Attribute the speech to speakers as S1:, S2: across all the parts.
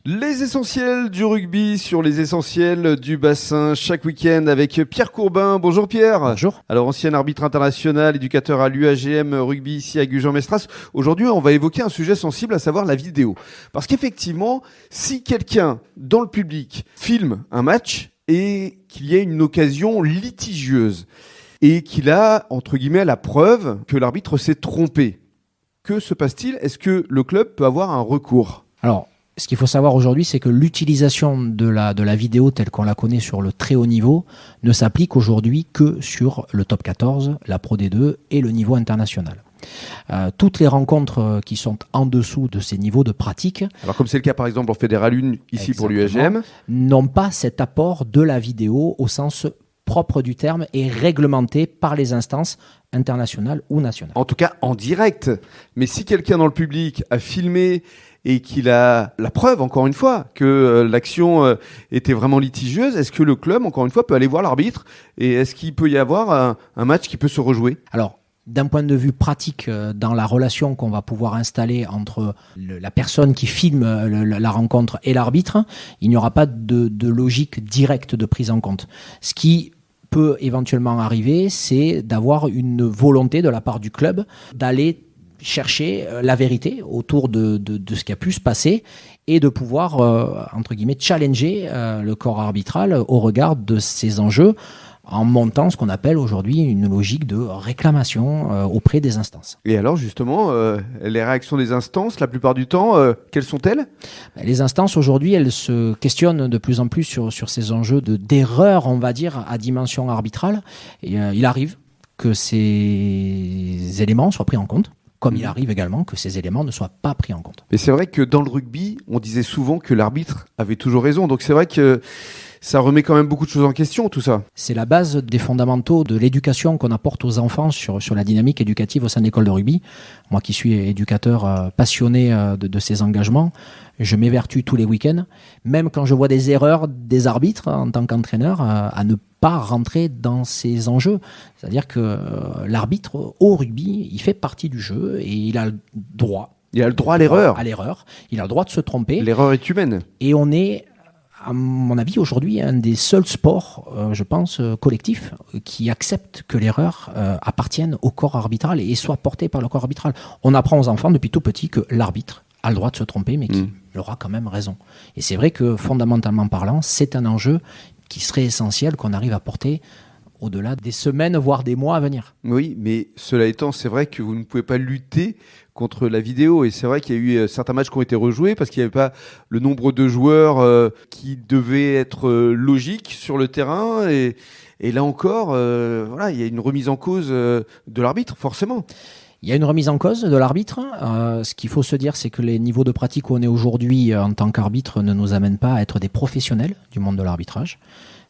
S1: Les essentiels du rugby sur les essentiels du bassin chaque week-end avec Pierre Courbin. Bonjour Pierre.
S2: Bonjour.
S1: Alors ancien arbitre international, éducateur à l'UAGM rugby ici à Gujan-Mestras. Aujourd'hui on va évoquer un sujet sensible, à savoir la vidéo. Parce qu'effectivement, si quelqu'un dans le public filme un match et qu'il y a une occasion litigieuse et qu'il a entre guillemets la preuve que l'arbitre s'est trompé, que se passe-t-il? Est-ce que le club peut avoir un recours?
S2: Alors, ce qu'il faut savoir aujourd'hui, c'est que l'utilisation de la vidéo telle qu'on la connaît sur le très haut niveau ne s'applique aujourd'hui que sur le top 14, la Pro D2 et le niveau international. Toutes les rencontres qui sont en dessous de ces niveaux de pratique,
S1: alors comme c'est le cas par exemple en Fédéral 1 ici pour l'UAGM,
S2: n'ont pas cet apport de la vidéo au sens propre du terme et réglementé par les instances internationales ou nationales.
S1: En tout cas en direct. Mais si quelqu'un dans le public a filmé et qu'il a la preuve, encore une fois, que l'action était vraiment litigieuse, est-ce que le club, encore une fois, peut aller voir l'arbitre et est-ce qu'il peut y avoir un match qui peut se rejouer?
S2: Alors, d'un point de vue pratique, dans la relation qu'on va pouvoir installer entre la personne qui filme la rencontre et l'arbitre, il n'y aura pas de logique directe de prise en compte. Ce qui peut éventuellement arriver, c'est d'avoir une volonté de la part du club d'aller chercher la vérité autour de ce qui a pu se passer et de pouvoir, entre guillemets, challenger le corps arbitral au regard de ces enjeux en montant ce qu'on appelle aujourd'hui une logique de réclamation auprès des instances.
S1: Et alors justement, les réactions des instances, la plupart du temps, quelles sont-elles?
S2: Les instances aujourd'hui, elles se questionnent de plus en plus sur ces enjeux d'erreur, on va dire, à dimension arbitrale. Et, il arrive que ces éléments soient pris en compte. Comme il arrive également que ces éléments ne soient pas pris en compte.
S1: Mais c'est vrai que dans le rugby, on disait souvent que l'arbitre avait toujours raison. Donc c'est vrai que ça remet quand même beaucoup de choses en question, tout ça.
S2: C'est la base des fondamentaux de l'éducation qu'on apporte aux enfants sur la dynamique éducative au sein de l'école de rugby. Moi qui suis éducateur passionné de ces engagements, je m'évertue tous les week-ends, même quand je vois des erreurs des arbitres en tant qu'entraîneur, à ne pas rentrer dans ces enjeux. C'est-à-dire que l'arbitre au rugby, il fait partie du jeu et il a le droit.
S1: Il a le droit à l'erreur.
S2: Il a le droit de se tromper.
S1: L'erreur est humaine.
S2: Et on est, à mon avis, aujourd'hui, un des seuls sports, je pense, collectifs, qui accepte que l'erreur appartienne au corps arbitral et soit portée par le corps arbitral. On apprend aux enfants depuis tout petit que l'arbitre a le droit de se tromper, mais qu'il aura quand même raison. Et c'est vrai que, fondamentalement parlant, c'est un enjeu qui serait essentiel qu'on arrive à porter au-delà des semaines, voire des mois à venir.
S1: Oui, mais cela étant, c'est vrai que vous ne pouvez pas lutter contre la vidéo. Et c'est vrai qu'il y a eu certains matchs qui ont été rejoués parce qu'il n'y avait pas le nombre de joueurs qui devaient être logiques sur le terrain. Et là encore, voilà, il y a une remise en cause de l'arbitre, forcément.
S2: Il y a une remise en cause de l'arbitre. Ce qu'il faut se dire, c'est que les niveaux de pratique où on est aujourd'hui en tant qu'arbitre ne nous amènent pas à être des professionnels du monde de l'arbitrage.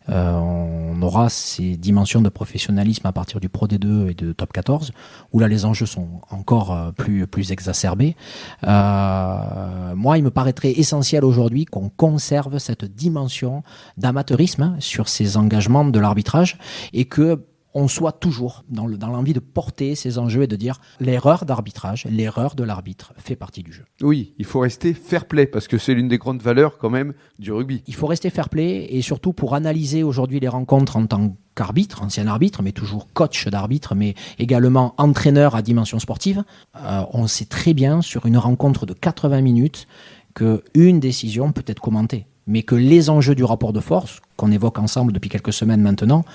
S2: On aura ces dimensions de professionnalisme à partir du Pro D2 et de Top 14, où là les enjeux sont encore plus exacerbés. Moi, il me paraîtrait essentiel aujourd'hui qu'on conserve cette dimension d'amateurisme sur ces engagements de l'arbitrage et que on soit toujours dans l'envie de porter ces enjeux et de dire l'erreur d'arbitrage, l'erreur de l'arbitre fait partie du jeu.
S1: Oui, il faut rester fair play parce que c'est l'une des grandes valeurs quand même du rugby.
S2: Il faut rester fair play et surtout pour analyser aujourd'hui les rencontres en tant qu'arbitre, ancien arbitre, mais toujours coach d'arbitre, mais également entraîneur à dimension sportive. On sait très bien sur une rencontre de 80 minutes qu'une décision peut être commentée, mais que les enjeux du rapport de force, qu'on évoque ensemble depuis quelques semaines maintenant,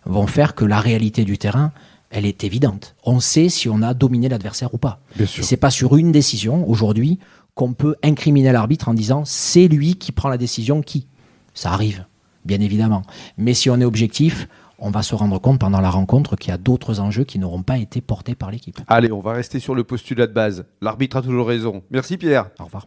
S2: vont faire que la réalité du terrain, elle est évidente. On sait si on a dominé l'adversaire ou pas.
S1: Bien sûr.
S2: Et c'est pas sur une décision, aujourd'hui, qu'on peut incriminer l'arbitre en disant c'est lui qui prend la décision qui. Ça arrive, bien évidemment. Mais si on est objectif, on va se rendre compte pendant la rencontre qu'il y a d'autres enjeux qui n'auront pas été portés par l'équipe.
S1: Allez, on va rester sur le postulat de base. L'arbitre a toujours raison. Merci Pierre.
S2: Au revoir.